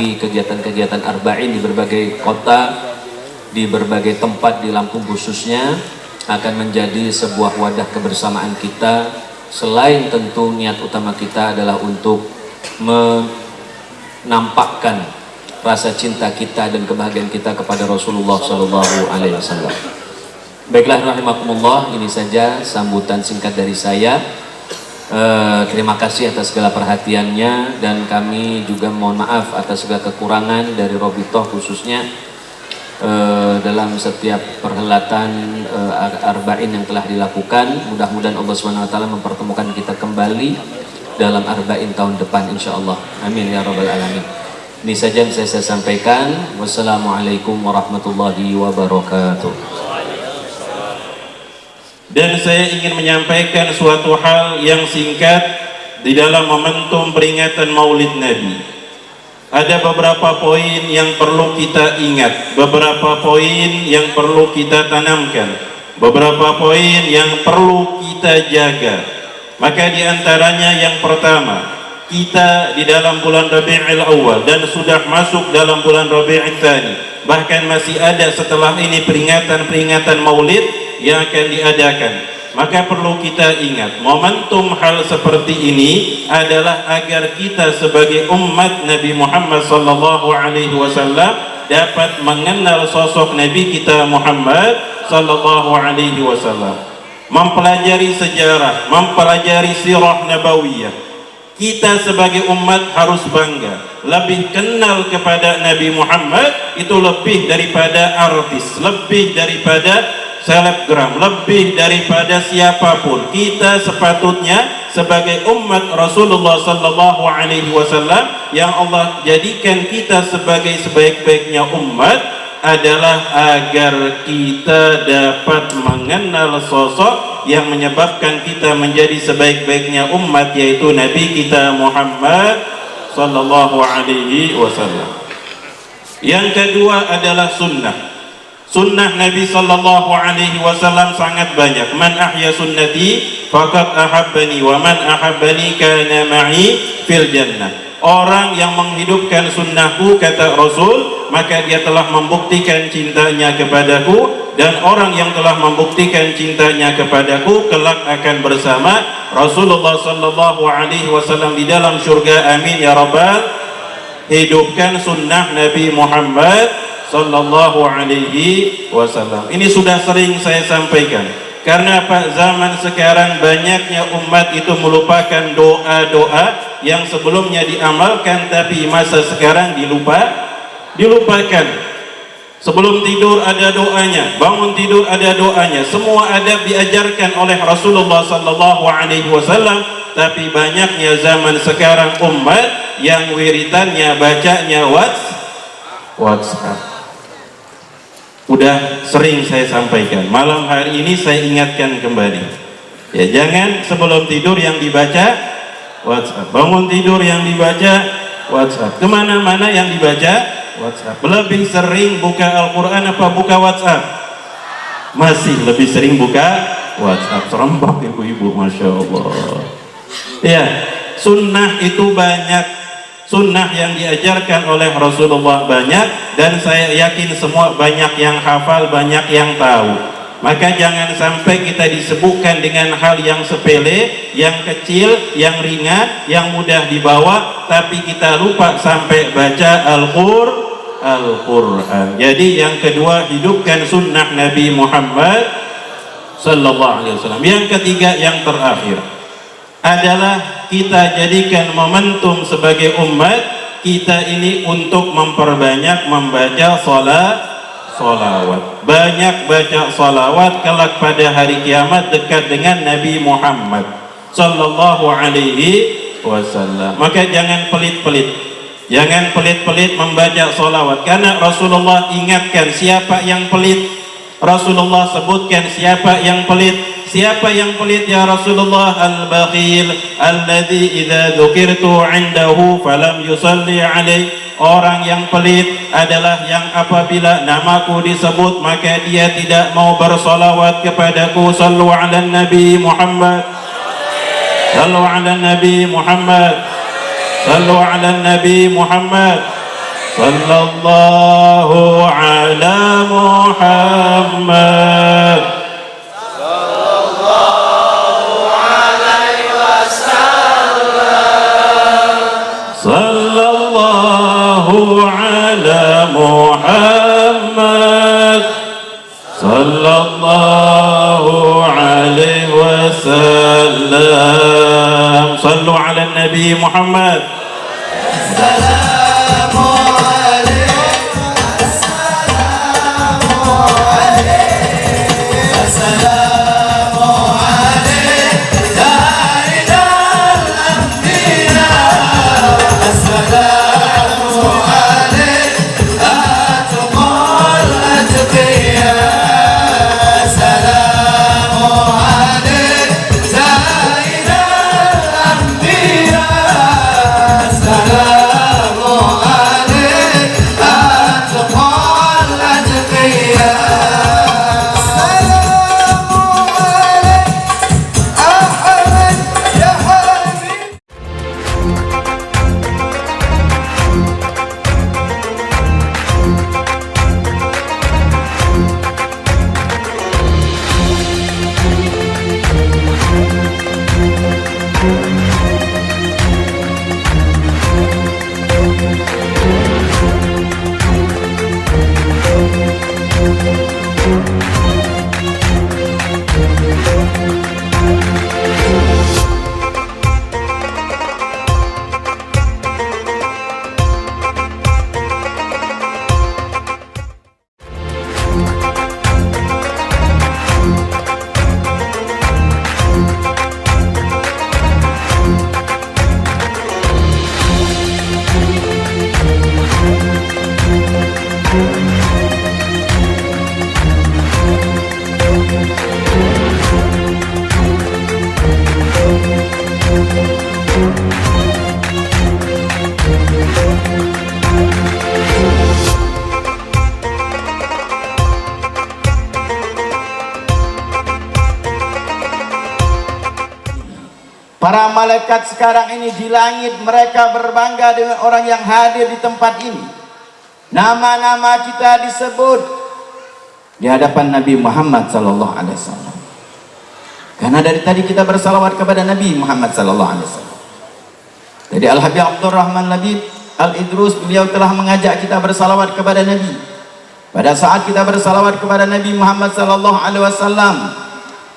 lagi kegiatan-kegiatan arba'in di berbagai kota, di berbagai tempat di Lampung khususnya, akan menjadi sebuah wadah kebersamaan kita. Selain tentu niat utama kita adalah untuk menampakkan rasa cinta kita dan kebahagiaan kita kepada Rasulullah Shallallahu Alaihi Wasallam. Baiklah rahimakumullah, ini saja sambutan singkat dari saya. Terima kasih atas segala perhatiannya, dan kami juga mohon maaf atas segala kekurangan dari Robitoh khususnya dalam setiap perhelatan arba'in yang telah dilakukan. Mudah-mudahan Allah SWT mempertemukan kita kembali dalam arba'in tahun depan insyaallah. Amin ya rabbal alamin. Ini saja yang saya sampaikan. Wassalamualaikum warahmatullahi wabarakatuh. Dan saya ingin menyampaikan suatu hal yang singkat di dalam momentum peringatan Maulid Nabi. Ada beberapa poin yang perlu kita ingat, beberapa poin yang perlu kita tanamkan, beberapa poin yang perlu kita jaga. Maka di antaranya yang pertama, kita di dalam bulan Rabiul Awal dan sudah masuk dalam bulan Rabiul Tsani, bahkan masih ada setelah ini peringatan-peringatan Maulid yang akan diadakan. Maka perlu kita ingat, momentum hal seperti ini adalah agar kita sebagai umat Nabi Muhammad sallallahu alaihi wasallam dapat mengenal sosok Nabi kita Muhammad sallallahu alaihi wasallam, mempelajari sejarah, mempelajari sirah nabawiyah. Kita sebagai umat harus bangga, lebih kenal kepada Nabi Muhammad itu lebih daripada artis, lebih daripada selebgram, lebih daripada siapapun. Kita sepatutnya sebagai umat Rasulullah sallallahu alaihi wasallam yang Allah jadikan kita sebagai sebaik-baiknya umat adalah agar kita dapat mengenal sosok yang menyebabkan kita menjadi sebaik-baiknya umat, yaitu Nabi kita Muhammad sallallahu alaihi wasallam. Yang kedua adalah sunnah. Sunnah Nabi sallallahu alaihi wasallam sangat banyak. Man ahya sunnati faqad ahabbani wa man ahabbani kana ma'i fil jannah. Orang yang menghidupkan sunnahku, kata Rasul, maka dia telah membuktikan cintanya kepadaku, dan orang yang telah membuktikan cintanya kepadaku kelak akan bersama Rasulullah sallallahu alaihi wasallam di dalam surga. Amin ya rabbal. Hidupkan sunnah Nabi Muhammad sallallahu alaihi wasallam. Ini sudah sering saya sampaikan. Karena Pak, zaman sekarang banyaknya umat itu melupakan doa-doa yang sebelumnya diamalkan, tapi masa sekarang dilupakan. Sebelum tidur ada doanya, bangun tidur ada doanya. Semua adab diajarkan oleh Rasulullah sallallahu alaihi wasallam, tapi banyaknya zaman sekarang umat yang wiritannya bacanya WhatsApp. Udah sering saya sampaikan, malam hari ini saya ingatkan kembali. Ya, jangan sebelum tidur yang dibaca WhatsApp, bangun tidur yang dibaca WhatsApp, kemana-mana yang dibaca WhatsApp. Lebih sering buka Al-Quran apa buka WhatsApp? Masih lebih sering buka WhatsApp. Serempak ibu-ibu, Masya Allah. Ya, sunnah itu banyak. Sunnah yang diajarkan oleh Rasulullah banyak, dan saya yakin semua banyak yang hafal, banyak yang tahu. Maka jangan sampai kita disebutkan dengan hal yang sepele, yang kecil, yang ringan, yang mudah dibawa, tapi kita lupa sampai baca Al-Quran. Jadi yang kedua, hidupkan sunnah Nabi Muhammad sallallahu alaihi wasallam. Yang ketiga, yang terakhir adalah kita jadikan momentum sebagai umat kita ini untuk memperbanyak membaca salawat. Banyak baca salawat, kelak pada hari kiamat dekat dengan Nabi Muhammad sallallahu alaihi wasallam. Maka jangan pelit-pelit, jangan pelit-pelit membaca salawat, karena Rasulullah ingatkan siapa yang pelit. Rasulullah sebutkan siapa yang pelit. Siapa yang pelit ya Rasulullah? Al-bakhil alladzi idza dzukirtu 'indahu falam yusalli 'alaihi. Orang yang pelit adalah yang apabila namaku disebut maka dia tidak mau bersolawat kepadaku. Sallu 'alan Nabi Muhammad, sallu 'alan Nabi Muhammad, sallu 'alan Nabi Muhammad. sallallahu ala Muhammad sallallahu ala Muhammad sallallahu alaihi wasallam. Sallu ala Nabi Muhammad. Para malaikat sekarang ini di langit, mereka berbangga dengan orang yang hadir di tempat ini. Nama-nama kita disebut di hadapan Nabi Muhammad sallallahu alaihi wasallam. Karena dari tadi kita bersalawat kepada Nabi Muhammad sallallahu alaihi wasallam. Jadi Al-Habib Abdurrahman Labib Al-Idrus, beliau telah mengajak kita bersalawat kepada Nabi. Pada saat kita bersalawat kepada Nabi Muhammad sallallahu alaihi wasallam,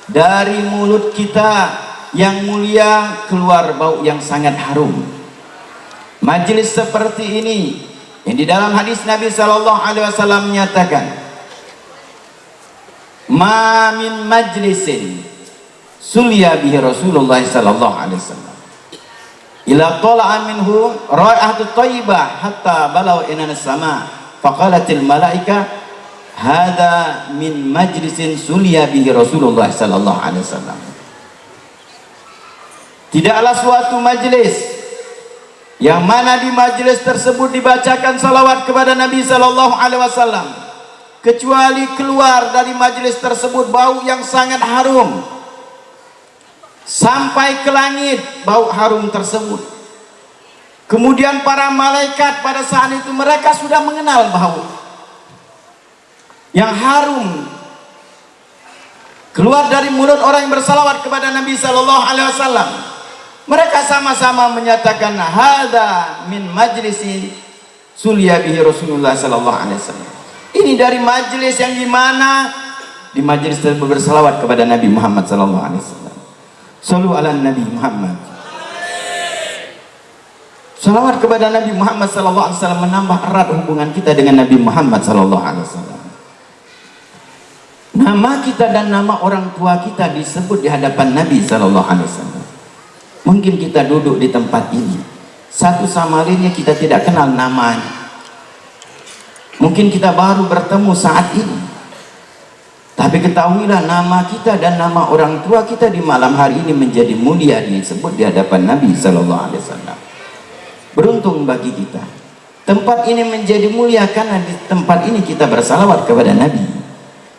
dari mulut kita yang mulia keluar bau yang sangat harum. Majlis seperti ini yang di dalam hadis Nabi sallallahu alaihi wasallam menyatakan, ma min majlisin sulya bihi Rasulullah sallallahu alaihi wasallam ila tala'a minhu ra'atu thayyibah hatta balaw inana sama faqalatil malaika hadza min majlisin sulya bihi Rasulullah sallallahu alaihi wasallam. Tidaklah suatu majelis yang mana di majelis tersebut dibacakan salawat kepada Nabi sallallahu alaihi wasallam kecuali keluar dari majelis tersebut bau yang sangat harum sampai ke langit bau harum tersebut. Kemudian para malaikat pada saat itu mereka sudah mengenal bau yang harum keluar dari mulut orang yang bersalawat kepada Nabi sallallahu alaihi wasallam. Mereka sama-sama menyatakan hadza min majlisi sulya bihi Rasulullah sallallahu alaihi wasallam. Ini dari majelis yang di mana di majelis tersebut bersalawat kepada Nabi Muhammad sallallahu alaihi wasallam. Sallu ala Nabi Muhammad. Salawat kepada Nabi Muhammad sallallahu alaihi wasallam menambah erat hubungan kita dengan Nabi Muhammad sallallahu alaihi wasallam. Nama kita dan nama orang tua kita disebut di hadapan Nabi sallallahu alaihi wasallam. Mungkin kita duduk di tempat ini, satu sama lainnya kita tidak kenal namanya. Mungkin kita baru bertemu saat ini, tapi ketahuilah nama kita dan nama orang tua kita di malam hari ini menjadi mulia disebut di hadapan Nabi sallallahu alaihi wasallam. Beruntung bagi kita, tempat ini menjadi mulia karena di tempat ini kita bersalawat kepada Nabi.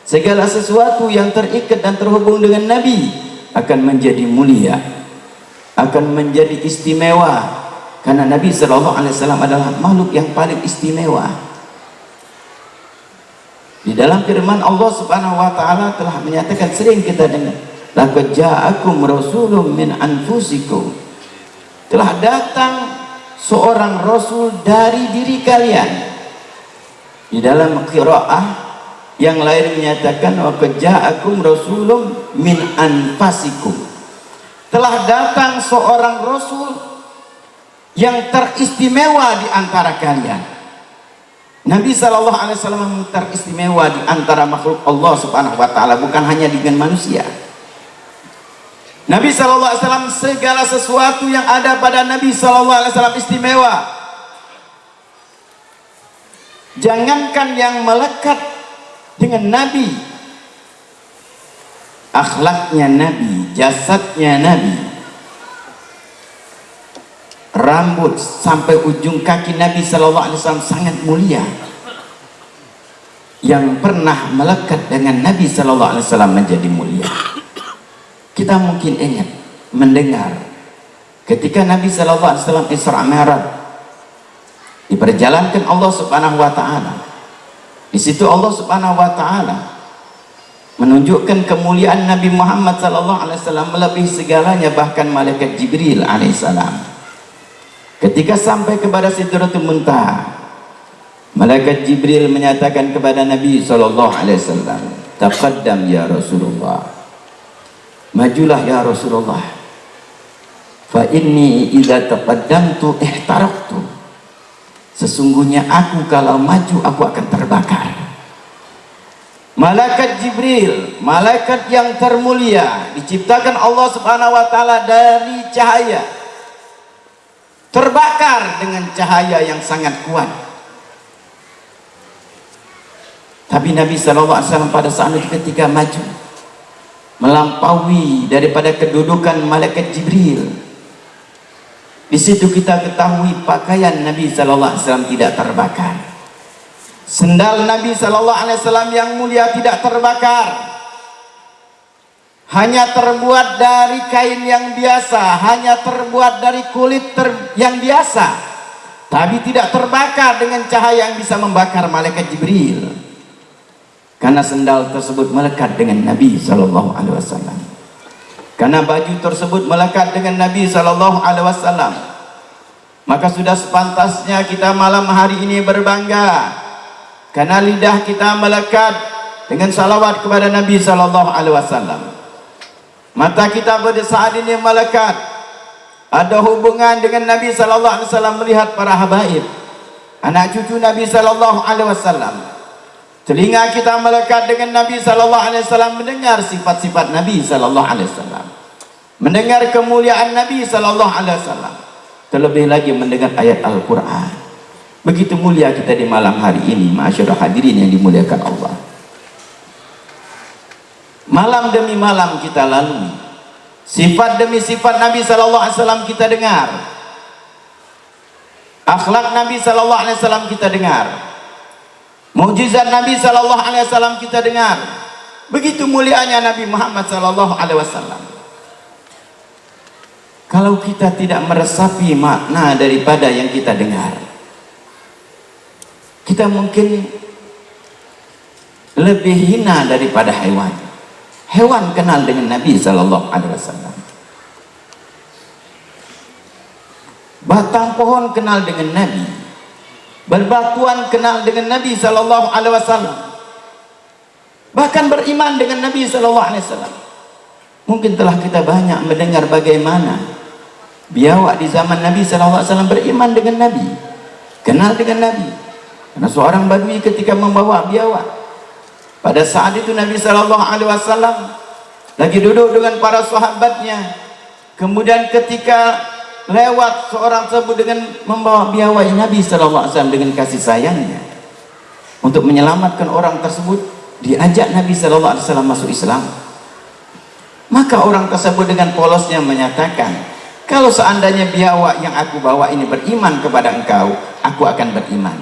Segala sesuatu yang terikat dan terhubung dengan Nabi akan menjadi mulia, akan menjadi istimewa, Karena Nabi SAW adalah makhluk yang paling istimewa. Di dalam firman Allah Subhanahu wa taala telah menyatakan, sering kita dengar, laqad ja'akum rasulun min anfusikum. Telah datang seorang rasul dari diri kalian. Di dalam qiraah yang lain menyatakan laqad ja'akum rasulun min anfasikum. Telah datang seorang rasul yang teristimewa di antara kalian. Nabi SAW teristimewa di antara makhluk Allah Subhanahu wa taala, bukan hanya dengan manusia. Nabi SAW segala sesuatu yang ada pada Nabi SAW istimewa. Jangankan yang melekat dengan Nabi, akhlaknya Nabi, jasadnya Nabi, rambut sampai ujung kaki Nabi SAW sangat mulia. Yang pernah melekat dengan Nabi SAW menjadi mulia. Kita mungkin ingat mendengar ketika Nabi SAW Isra Mi'raj, diperjalankan Allah Subhanahu wa taala. Di situ Allah Subhanahu wa taala menunjukkan kemuliaan Nabi Muhammad SAW melebihi segalanya, bahkan malaikat Jibril alaihissalam. Ketika sampai kepada Sidratul Muntaha, malaikat Jibril menyatakan kepada Nabi SAW, "Taqaddam ya Rasulullah." Majulah ya Rasulullah. Fa inni idza taqaddamtu ihtaraqtu. Sesungguhnya aku kalau maju aku akan terbakar. Malaikat Jibril, malaikat yang termulia, diciptakan Allah Subhanahu wa taala dari cahaya, terbakar dengan cahaya yang sangat kuat. Tapi Nabi SAW pada saat itu ketika maju, melampaui daripada kedudukan malaikat Jibril. Di situ kita ketahui pakaian Nabi SAW tidak terbakar. Sendal Nabi SAW yang mulia tidak terbakar. Hanya terbuat dari kain yang biasa, hanya terbuat dari kulit yang biasa, tapi tidak terbakar dengan cahaya yang bisa membakar malaikat Jibril. Karena sendal tersebut melekat dengan Nabi SAW. Karena baju tersebut melekat dengan Nabi SAW, maka sudah sepantasnya kita malam hari ini berbangga. Karena lidah kita melekat dengan salawat kepada Nabi SAW. Mata kita pada saat ini melekat, ada hubungan dengan Nabi SAW, melihat para habaib, anak cucu Nabi SAW. Telinga kita melekat dengan Nabi SAW, mendengar sifat-sifat Nabi SAW, mendengar kemuliaan Nabi SAW, terlebih lagi mendengar ayat Al-Quran. Begitu mulia kita di malam hari ini, ma'asyiral hadirin yang dimuliakan Allah. Malam demi malam kita lalui, sifat demi sifat Nabi SAW kita dengar, akhlak Nabi SAW kita dengar, mukjizat Nabi SAW kita dengar. Begitu mulianya Nabi Muhammad SAW. Kalau kita tidak meresapi makna daripada yang kita dengar, kita mungkin lebih hina daripada hewan. Hewan kenal dengan Nabi SAW. Batang pohon kenal dengan Nabi. Berbatuan kenal dengan Nabi SAW. Bahkan beriman dengan Nabi SAW. Mungkin telah kita banyak mendengar bagaimana biawak di zaman Nabi SAW beriman dengan Nabi, kenal dengan Nabi. Karena seorang badui ketika membawa biawak, pada saat itu Nabi SAW lagi duduk dengan para sahabatnya. Kemudian ketika lewat seorang tersebut dengan membawa biawak Nabi SAW dengan kasih sayangnya, untuk menyelamatkan orang tersebut, diajak Nabi SAW masuk Islam. Maka orang tersebut dengan polosnya menyatakan, kalau seandainya biawak yang aku bawa ini beriman kepada engkau, aku akan beriman.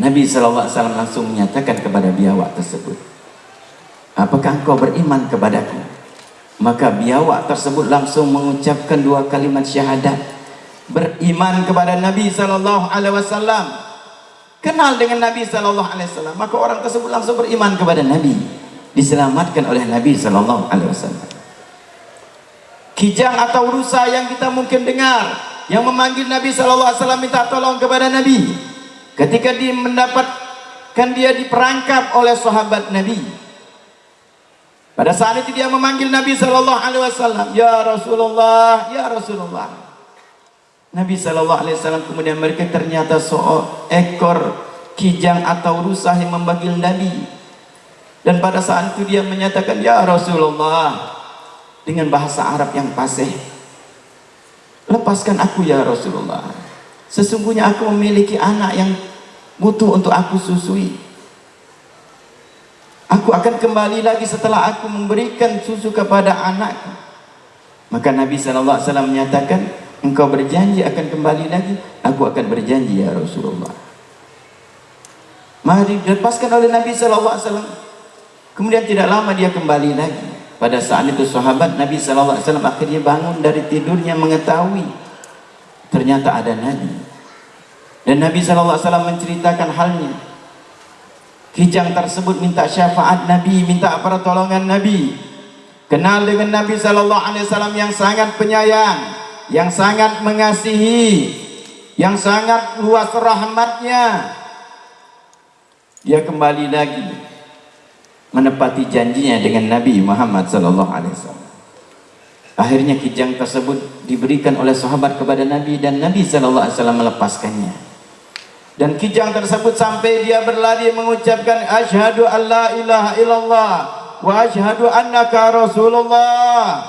Nabi SAW langsung menyatakan kepada biawak tersebut, apakah engkau beriman kepadaku? Maka biawak tersebut langsung mengucapkan 2 kalimat syahadat, beriman kepada Nabi SAW, kenal dengan Nabi SAW. Maka orang tersebut langsung beriman kepada Nabi, diselamatkan oleh Nabi SAW. Kijang atau rusa yang kita mungkin dengar, yang memanggil Nabi SAW minta tolong kepada Nabi, ketika dia mendapatkan dia diperangkap oleh sahabat Nabi, pada saat itu dia memanggil Nabi SAW, ya Rasulullah, ya Rasulullah. Nabi SAW kemudian mereka ternyata seekor kijang atau rusa yang memanggil Nabi, dan pada saat itu dia menyatakan, ya Rasulullah, dengan bahasa Arab yang fasih, lepaskan aku ya Rasulullah, sesungguhnya aku memiliki anak yang butuh untuk aku susui. Aku akan kembali lagi setelah aku memberikan susu kepada anakku. Maka Nabi SAW menyatakan, engkau berjanji akan kembali lagi? Aku akan berjanji ya Rasulullah. Maka dilepaskan oleh Nabi SAW. Kemudian tidak lama dia kembali lagi. Pada saat itu sahabat Nabi SAW akhirnya bangun dari tidurnya mengetahui ternyata ada Nabi. Dan Nabi SAW menceritakan halnya. Kijang tersebut minta syafaat Nabi, minta pertolongan Nabi. Kenal dengan Nabi SAW yang sangat penyayang, yang sangat mengasihi, yang sangat luas rahmatnya. Dia kembali lagi menepati janjinya dengan Nabi Muhammad SAW. Akhirnya kijang tersebut diberikan oleh sahabat kepada Nabi, dan Nabi SAW melepaskannya. Dan kijang tersebut sampai dia berlari mengucapkan, asyhadu an la ilaha illallah wa asyhadu annaka Rasulullah.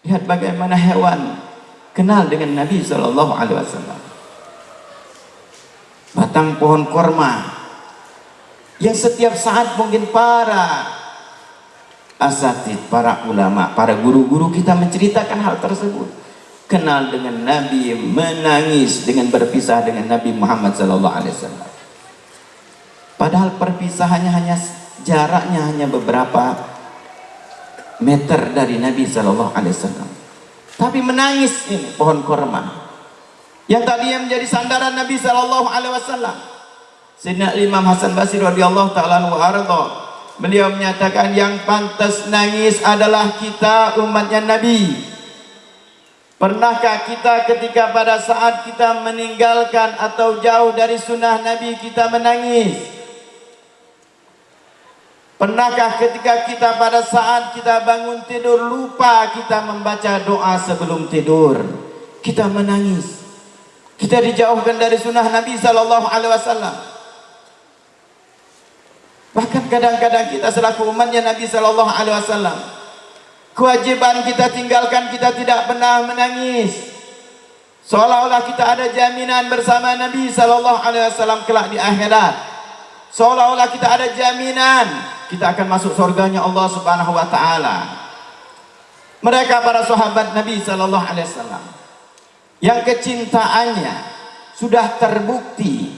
Lihat bagaimana hewan kenal dengan Nabi SAW. Batang pohon korma yang setiap saat mungkin para asatid, para ulama, para guru-guru kita menceritakan hal tersebut. Kenal dengan Nabi, menangis dengan berpisah dengan Nabi Muhammad SAW. Padahal perpisahannya hanya jaraknya hanya beberapa meter dari Nabi SAW. Tapi menangis ini pohon korma yang tadinya menjadi sandaran Nabi SAW. Sayyidina Imam Hasan Basri radhiyallahu ta'ala anhu arda, beliau menyatakan yang pantas nangis adalah kita umatnya Nabi. Pernahkah kita ketika pada saat kita meninggalkan atau jauh dari sunnah Nabi kita menangis? Pernahkah ketika kita pada saat kita bangun tidur lupa kita membaca doa sebelum tidur, kita menangis? Kita dijauhkan dari sunnah Nabi SAW. Bahkan kadang-kadang kita selaku umatnya Nabi SAW, kewajiban kita tinggalkan, kita tidak pernah menangis, seolah-olah kita ada jaminan bersama Nabi SAW kelak di akhirat, seolah-olah kita ada jaminan kita akan masuk surganya Allah Subhanahu wa Ta'ala. Mereka para sahabat Nabi SAW yang kecintaannya sudah terbukti,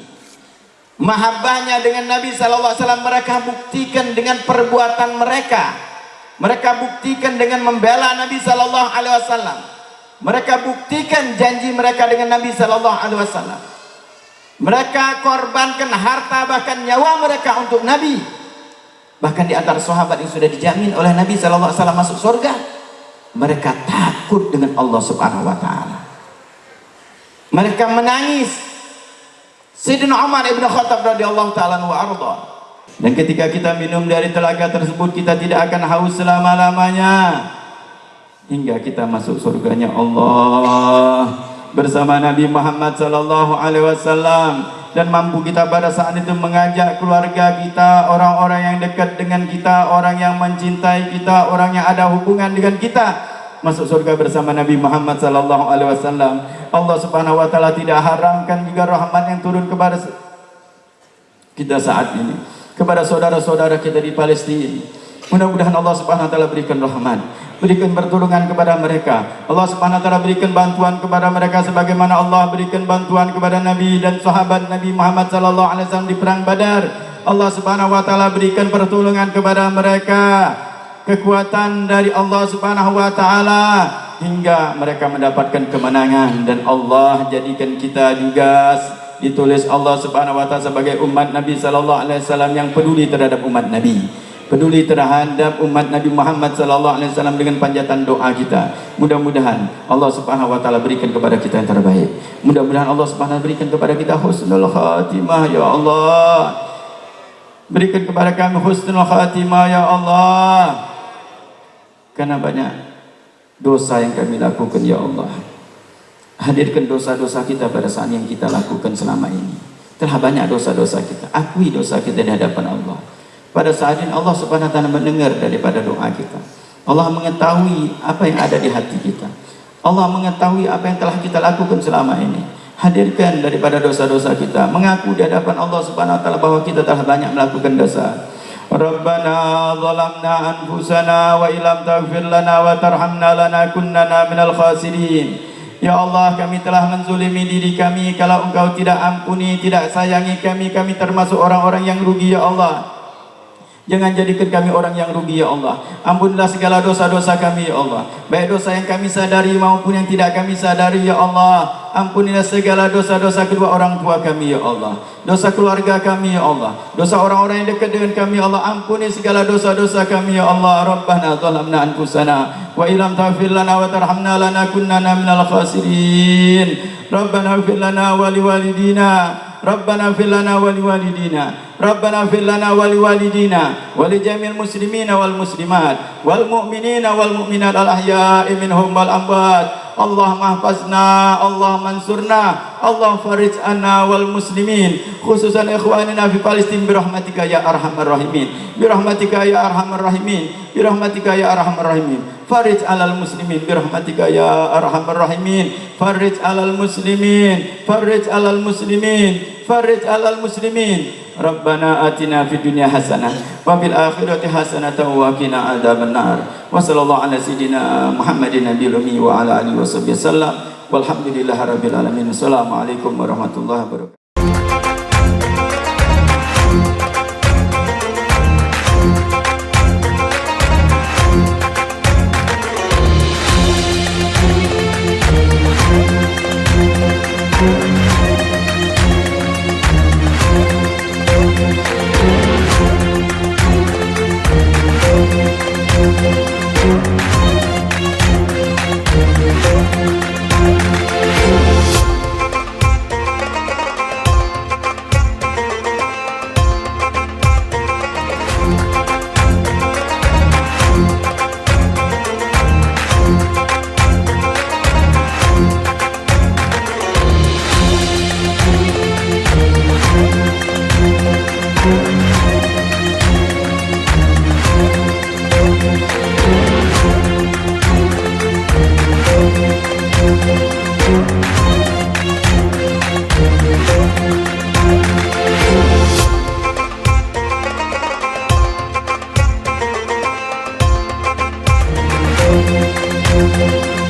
mahabbahnya dengan Nabi SAW mereka buktikan dengan perbuatan mereka. Mereka buktikan dengan membela Nabi SAW. Mereka buktikan janji mereka dengan Nabi SAW. Mereka korbankan harta bahkan nyawa mereka untuk Nabi. Bahkan di antara sahabat yang sudah dijamin oleh Nabi SAW masuk surga, mereka takut dengan Allah Subhanahu wa Ta'ala. Mereka menangis. Sayyidina Umar ibn Khattab radhiyallahu ta'ala anhu arda, dan ketika kita minum dari telaga tersebut kita tidak akan haus selama-lamanya hingga kita masuk surganya Allah bersama Nabi Muhammad SAW. Dan mampu kita pada saat itu mengajak keluarga kita, orang-orang yang dekat dengan kita, orang yang mencintai kita, orang yang ada hubungan dengan kita, masuk surga bersama Nabi Muhammad SAW. Allah Subhanahu wa Ta'ala tidak haramkan juga rahmat yang turun kepada kita saat ini, kepada saudara-saudara kita di Palestina, Mudah-mudahan Allah Subhanahu wa taala berikan rahmat, berikan pertolongan kepada mereka. Allah Subhanahu wa taala berikan bantuan kepada mereka sebagaimana Allah berikan bantuan kepada Nabi dan sahabat Nabi Muhammad sallallahu alaihi wasallam di perang Badar. Allah Subhanahu wa taala berikan pertolongan kepada mereka, kekuatan dari Allah Subhanahu wa taala hingga mereka mendapatkan kemenangan, dan Allah jadikan kita juga ditulis Allah Subhanahu wa taala sebagai umat Nabi sallallahu alaihi wasallam yang peduli terhadap umat Nabi, peduli terhadap umat Nabi Muhammad sallallahu alaihi wasallam dengan panjatan doa kita. Mudah-mudahan Allah Subhanahu wa taala berikan kepada kita yang terbaik. Mudah-mudahan Allah Subhanahu wa taala berikan kepada kita husnul khatimah ya Allah. Berikan kepada kami husnul khatimah ya Allah. Karena banyak dosa yang kami lakukan ya Allah. Hadirkan dosa-dosa kita pada saat yang kita lakukan selama ini. Telah banyak dosa-dosa kita. Akui dosa kita di hadapan Allah. Pada saat ini Allah Subhanahu wa taala mendengar daripada doa kita. Allah mengetahui apa yang ada di hati kita. Allah mengetahui apa yang telah kita lakukan selama ini. Hadirkan daripada dosa-dosa kita, mengaku di hadapan Allah Subhanahu wa taala bahwa kita telah banyak melakukan dosa. Rabbana zalamna anfusana wa illam taghfir lana wa tarhamna lanakunanna minal khasirin. Ya Allah, kami telah menzulimi diri kami. Kalau Engkau tidak ampuni, tidak sayangi kami, kami termasuk orang-orang yang rugi ya Allah. Jangan jadikan kami orang yang rugi ya Allah. Ampunilah segala dosa-dosa kami ya Allah, baik dosa yang kami sadari maupun yang tidak kami sadari ya Allah. Ampunilah segala dosa-dosa kedua orang tua kami ya Allah, dosa keluarga kami ya Allah, dosa orang-orang yang dekat dengan kami ya Allah. Ampuni segala dosa-dosa kami ya Allah. Rabbana zalamna anfusana wa illam taghfir lana wa tarhamna lanakunanna minal khasirin. Rabbana ighfir lana wa liwalidina. Rabbana ighfir lana wa liwalidina. Rabbana ighfir lana wa liwalidina wa li jami'il muslimina wal muslimat wal mu'minina wal mu'minat al ahya'i minhum wal amwat. Allahumma hafazna, Allahumma mansurna, Allah farij anna wal muslimin, khususan ikhwanina fi Palestin birahmatika ya arhamar rahimin, birahmatika ya arhamar rahimin, birahmatika ya arhamar rahimin. Farij alal muslimin birahmatika ya arhamar rahimin, farij alal muslimin, farij alal muslimin, farij alal muslimin. Rabbana atina fid dunya hasanah wa fil akhirati hasanah wa qina adzabannar. Wa sallallahu ala sayidina Muhammadin nabiyil ummi wa ala alihi washabbihi wasallam. Walhamdulillahirabbil alamin. Assalamualaikum warahmatullahi wabarakatuh.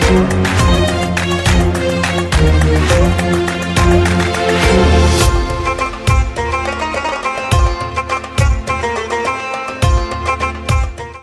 Thank you.